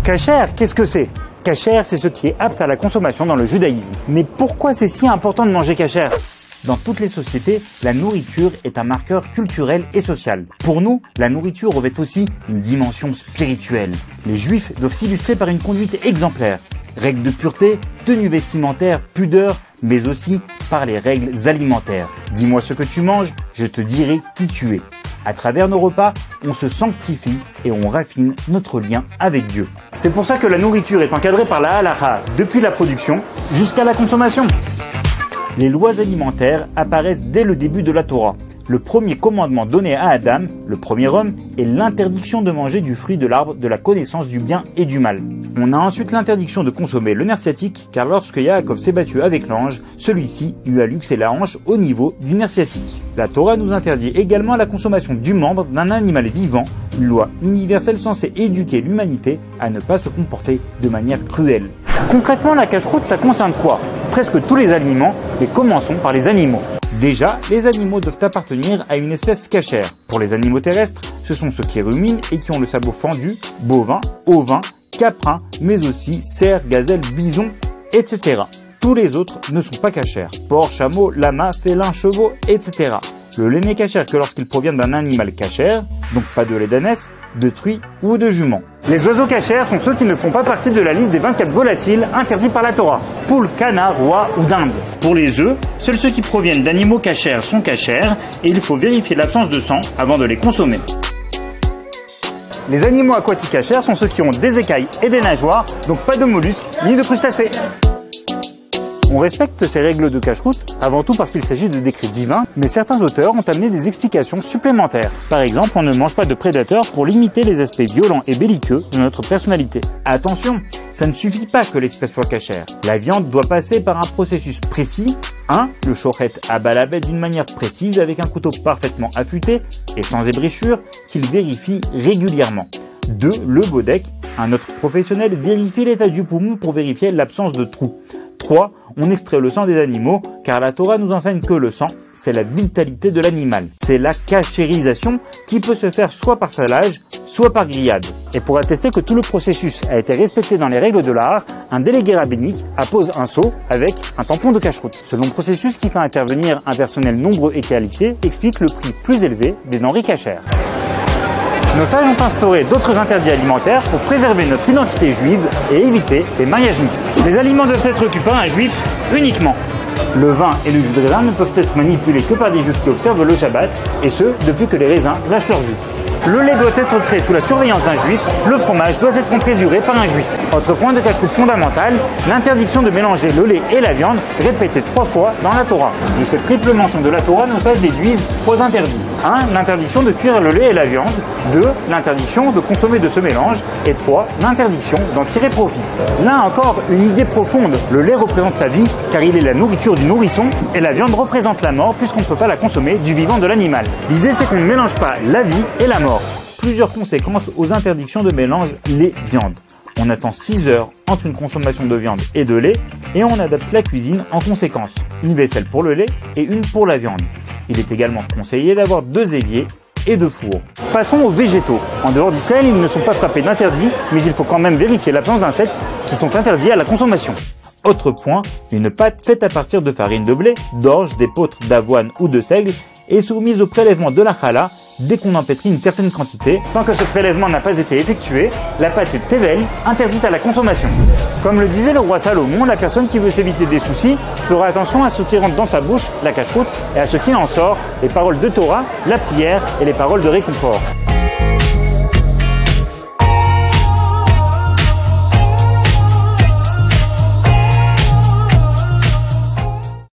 Kasher, qu'est-ce que c'est? Kasher, c'est ce qui est apte à la consommation dans le judaïsme. Mais pourquoi c'est si important de manger kasher? Dans toutes les sociétés, la nourriture est un marqueur culturel et social. Pour nous, la nourriture revêt aussi une dimension spirituelle. Les juifs doivent s'illustrer par une conduite exemplaire. Règles de pureté, tenue vestimentaire, pudeur, mais aussi par les règles alimentaires. Dis-moi ce que tu manges, je te dirai qui tu es. À travers nos repas, on se sanctifie et on raffine notre lien avec Dieu. C'est pour ça que la nourriture est encadrée par la halakha, depuis la production jusqu'à la consommation. Les lois alimentaires apparaissent dès le début de la Torah. Le premier commandement donné à Adam, le premier homme, est l'interdiction de manger du fruit de l'arbre de la connaissance du bien et du mal. On a ensuite l'interdiction de consommer le nerf sciatique, car lorsque Yaakov s'est battu avec l'ange, celui-ci lui a luxé la hanche au niveau du nerf sciatique. La Torah nous interdit également la consommation du membre d'un animal vivant, une loi universelle censée éduquer l'humanité à ne pas se comporter de manière cruelle. Concrètement, la cache-croûte, ça concerne quoi? Presque tous les aliments, et commençons par les animaux. Déjà, les animaux doivent appartenir à une espèce cachère. Pour les animaux terrestres, ce sont ceux qui ruminent et qui ont le sabot fendu, bovins, ovins, caprins, mais aussi cerfs, gazelles, bisons, etc. Tous les autres ne sont pas cachères. Porcs, chameaux, lamas, félins, chevaux, etc. Le lait n'est cachère que lorsqu'il provient d'un animal cachère, donc pas de lait d'ânesse, de truie ou de jument. Les oiseaux cachères sont ceux qui ne font pas partie de la liste des 24 volatiles interdits par la Torah. Poules, canards, oies ou dindes. Pour les œufs, seuls ceux qui proviennent d'animaux cachères sont cachères et il faut vérifier l'absence de sang avant de les consommer. Les animaux aquatiques cachères sont ceux qui ont des écailles et des nageoires, donc pas de mollusques ni de crustacés. On respecte ces règles de cache-croûte, avant tout parce qu'il s'agit de décrets divins, mais certains auteurs ont amené des explications supplémentaires. Par exemple, on ne mange pas de prédateurs pour limiter les aspects violents et belliqueux de notre personnalité. Attention, ça ne suffit pas que l'espèce soit cachère. La viande doit passer par un processus précis. 1. Le shochet abat la bête d'une manière précise avec un couteau parfaitement affûté et sans ébréchure qu'il vérifie régulièrement. 2. Le bodek, un autre professionnel, vérifie l'état du poumon pour vérifier l'absence de trous. 3. On extrait le sang des animaux, car la Torah nous enseigne que le sang, c'est la vitalité de l'animal. C'est la cachérisation qui peut se faire soit par salage, soit par grillade. Et pour attester que tout le processus a été respecté dans les règles de l'art, un délégué rabbinique appose un seau avec un tampon de cache-croûte. Ce long processus qui fait intervenir un personnel nombreux et qualifié explique le prix plus élevé des denrées cachères. Nos sages ont instauré d'autres interdits alimentaires pour préserver notre identité juive et éviter les mariages mixtes. Les aliments doivent être occupés par un juif uniquement. Le vin et le jus de raisin ne peuvent être manipulés que par des juifs qui observent le Shabbat, et ce, depuis que les raisins lâchent leur jus. Le lait doit être créé sous la surveillance d'un juif, le fromage doit être emprésuré par un juif. Autre point de cache-croûte fondamental, l'interdiction de mélanger le lait et la viande, répétée 3 fois dans la Torah. De cette triple mention de la Torah, nos sages déduisent 3 interdits. 1. L'interdiction de cuire le lait et la viande. 2. L'interdiction de consommer de ce mélange. Et 3. L'interdiction d'en tirer profit. Là encore, une idée profonde. Le lait représente la vie, car il est la nourriture du nourrisson, et la viande représente la mort, puisqu'on ne peut pas la consommer du vivant de l'animal. L'idée, c'est qu'on ne mélange pas la vie et la mort. Plusieurs conséquences aux interdictions de mélange lait-viande. On attend 6 heures entre une consommation de viande et de lait et on adapte la cuisine en conséquence. Une vaisselle pour le lait et une pour la viande. Il est également conseillé d'avoir 2 éviers et 2 fours. Passons aux végétaux. En dehors d'Israël, ils ne sont pas frappés d'interdits, mais il faut quand même vérifier l'absence d'insectes qui sont interdits à la consommation. Autre point, une pâte faite à partir de farine de blé, d'orge, d'épeautre, d'avoine ou de seigle est soumise au prélèvement de la challah dès qu'on en pétrit une certaine quantité. Tant que ce prélèvement n'a pas été effectué, la pâte est tevel, interdite à la consommation. Comme le disait le roi Salomon, la personne qui veut s'éviter des soucis fera attention à ce qui rentre dans sa bouche, la cache-croûte, et à ce qui en sort, les paroles de Torah, la prière et les paroles de réconfort.